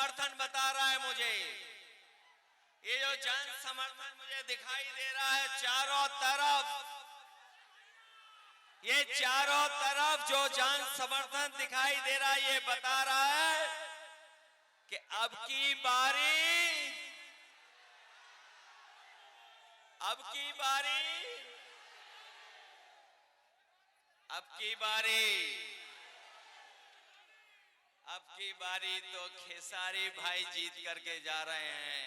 समर्थन बता रहा है मुझे। ये जो जन समर्थन मुझे दिखाई दे रहा है चारों तरफ, ये चारों तरफ जो जन समर्थन दिखाई दे रहा है, ये बता रहा है कि अब की बारी, अब की बारी, अब की बारी, अब की बारी तो खेसारी भाई जीत करके जा रहे हैं।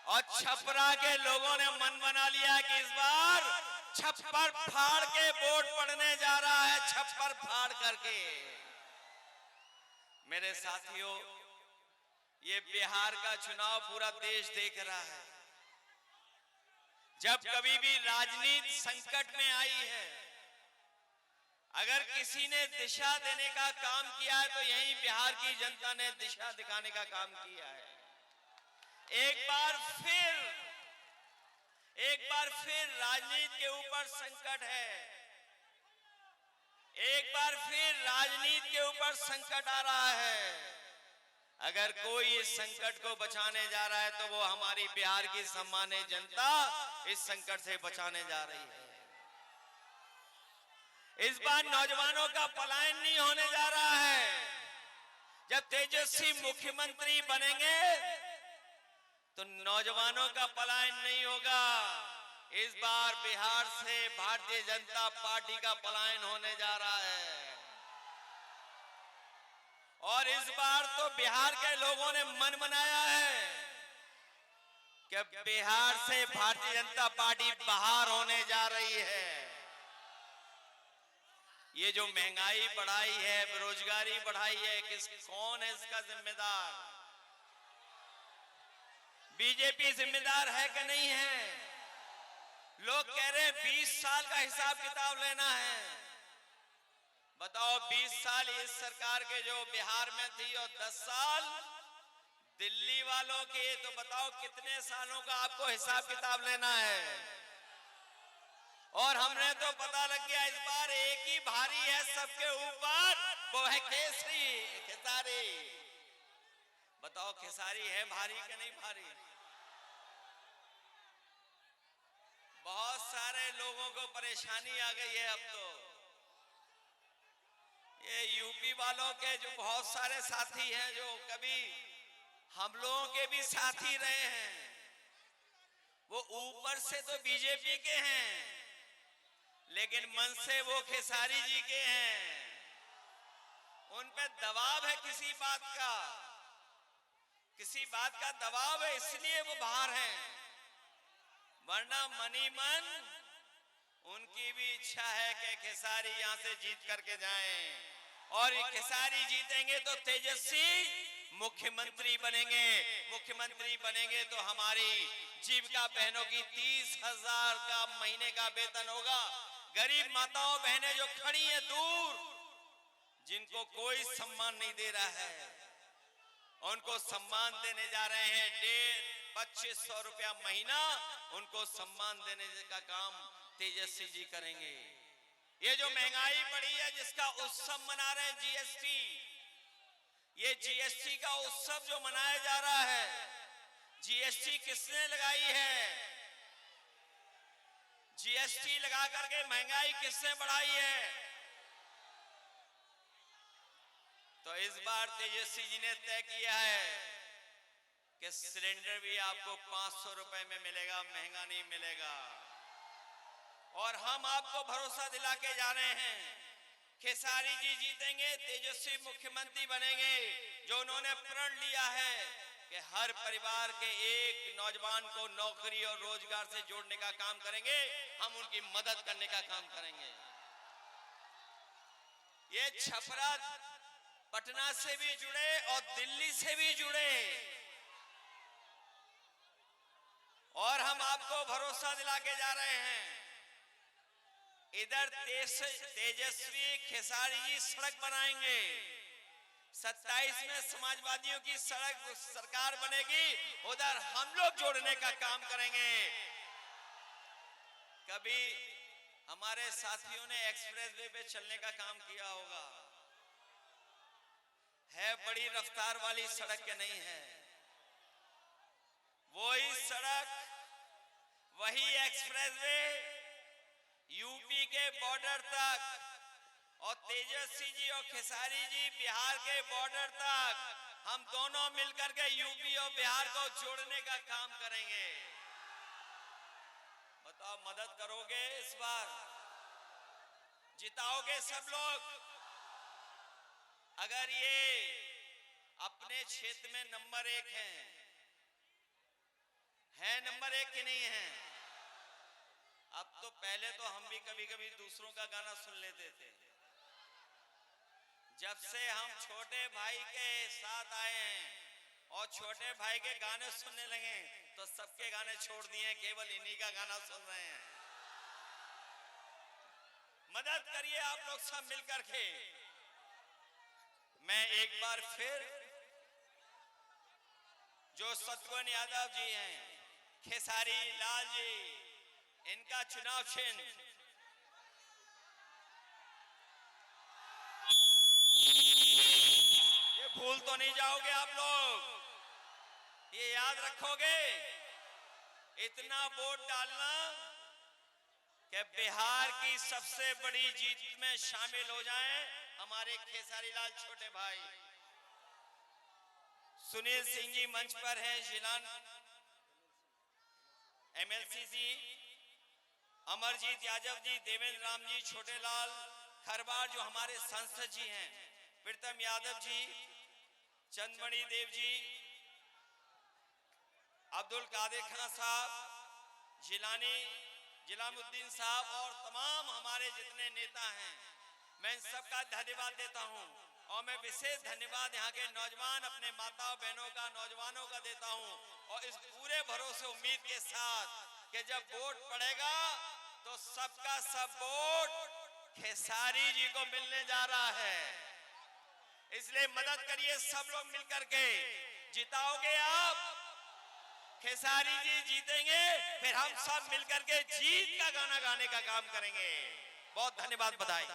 और छपरा के लोगों ने मन बना लिया कि इस बार छप्पर फाड़ के वोट पड़ने जा रहा है, छप्पर फाड़ करके। मेरे साथियों, ये बिहार का चुनाव पूरा देश देख रहा है। जब कभी भी राजनीति संकट में आई है, अगर किसी ने दिशा देने का काम किया है तो यही बिहार की जनता ने दिशा दिखाने का काम किया है। एक बार फिर राजनीति के ऊपर संकट है, एक बार फिर राजनीति के ऊपर संकट आ रहा है। अगर कोई इस संकट को बचाने जा रहा है तो वो हमारी बिहार की सम्मानित जनता इस संकट से बचाने जा रही है। इस बार नौजवानों का पलायन नहीं होने जा रहा है। जब तेजस्वी मुख्यमंत्री बनेंगे तो नौजवानों का पलायन नहीं होगा। इस बार बिहार से भारतीय जनता पार्टी का पलायन होने जा रहा है। और इस बार तो बिहार के लोगों ने मन बनाया है कि बिहार से भारतीय जनता पार्टी बाहर होने जा रही है। ये जो महंगाई बढ़ाई है, बेरोजगारी बढ़ाई है, कौन है इसका जिम्मेदार? बीजेपी जिम्मेदार है कि नहीं है? लोग कह रहे हैं 20 साल का हिसाब किताब लेना है। बताओ, 20 साल इस सरकार के जो बिहार में थी और 10 साल दिल्ली वालों के, तो बताओ कितने सालों का आपको हिसाब किताब लेना है? और हमने तो पता लग गया, इस बार एक ही भारी है सबके ऊपर, वो है केसरी, खेसारी। बताओ खेसारी है भारी कि नहीं भारी? बहुत सारे लोगों को परेशानी आ गई है अब तो। ये यूपी वालों के जो बहुत सारे साथी हैं, जो कभी हम लोगों के भी साथी रहे हैं, वो ऊपर से तो बीजेपी के हैं लेकिन मन से वो खेसारी जी के हैं। उन पे दबाव है किसी बात का दबाव है, इसलिए वो बाहर हैं। वरना मनी मन उनकी भी इच्छा है कि खेसारी यहां से जीत करके जाएं। और खेसारी जीतेंगे तो तेजस्वी मुख्यमंत्री बनेंगे। मुख्यमंत्री बनेंगे तो हमारी जीविका बहनों की 30,000 का महीने का वेतन होगा। गरीब माताओं बहनें जो खड़ी हैं दूर, जिनको कोई सम्मान नहीं दे रहा है, उनको सम्मान देने जा रहे हैं। 2500 रुपया महीना उनको सम्मान देने का काम तेजस्वी जी करेंगे। ये जो महंगाई बढ़ी है, जिसका उत्सव मना रहे हैं जीएसटी, ये जीएसटी का उत्सव जो मनाया जा रहा है, जीएसटी किसने लगाई है? जीएसटी लगा करके महंगाई किसने बढ़ाई है? तो इस बार तेजस्वी जी ने तय किया है कि सिलेंडर भी आपको 500 रुपए में मिलेगा, महंगा नहीं मिलेगा। और हम आपको भरोसा दिला के जा रहे हैं, खेसारी जी जीतेंगे, तेजस्वी मुख्यमंत्री बनेंगे। जो उन्होंने प्रण लिया है कि हर परिवार के एक नौजवान को नौकरी और रोजगार से जोड़ने का काम करेंगे, हम उनकी मदद करने का काम करेंगे। ये छपरा पटना से भी जुड़े और दिल्ली से भी जुड़े, और हम आपको भरोसा दिला के जा रहे हैं। इधर तेजस्वी खेसारी जी सड़क बनाएंगे, 27 में समाजवादियों की सड़क सरकार बनेगी, उधर हम लोग जोड़ने का काम करेंगे। कभी हमारे साथियों ने एक्सप्रेस वे पे चलने का काम किया होगा, है बड़ी रफ्तार वाली सड़क के नहीं है। वही सड़क, वही एक्सप्रेसवे यूपी के बॉर्डर तक, और तेजस्वी जी और खेसारी जी बिहार के बॉर्डर तक, हम दोनों मिलकर के यूपी और बिहार को जोड़ने का काम करेंगे। बताओ, मदद करोगे? इस बार जिताओगे सब लोग? अगर ये अपने क्षेत्र में नंबर 1 है नंबर 1 की नहीं है? अब तो पहले तो हम भी कभी कभी दूसरों का गाना सुन लेते थे। जब से हम छोटे भाई के साथ आए हैं और छोटे भाई के गाने सुनने लगे तो सबके गाने छोड़ दिए, केवल इन्हीं का गाना सुन रहे हैं। मदद करिए आप लोग सब मिलकर के। मैं एक बार फिर जो शत्रुघ्न यादव जी हैं, खेसारी लाल जी, इनका चुनाव चिन्ह ये भूल तो नहीं जाओगे आप लोग, ये याद रखोगे। इतना वोट डालना कि बिहार की सबसे बड़ी जीत में शामिल हो जाएं हमारे खेसारी लाल छोटे भाई। सुनील सिंह जी मंच पर हैं, जिलान एमएलसी जी, अमरजीत यादव जी, देवेंद्र राम जी, छोटे लाल खरबार जो हमारे सांसद जी हैं, प्रीतम यादव जी, चंदमणि देव जी, अब्दुल कादिर खान साहब, जिलामुद्दीन साहब और तमाम हमारे जितने नेता हैं, मैं इन सबका धन्यवाद देता हूं। और मैं विशेष धन्यवाद यहाँ के नौजवान अपने माताओं बहनों का, नौजवानों का देता हूं। और इस पूरे भरोसे उम्मीद के साथ कि जब वोट पड़ेगा तो सबका सब वोट खेसारी जी को मिलने जा रहा है। इसलिए मदद करिए सब लोग मिलकर के। जिताओगे आप, खेसारी जी जीतेंगे, फिर हम सब मिलकर के जीत का गाना गाने का काम करेंगे। बहुत धन्यवाद, बधाई।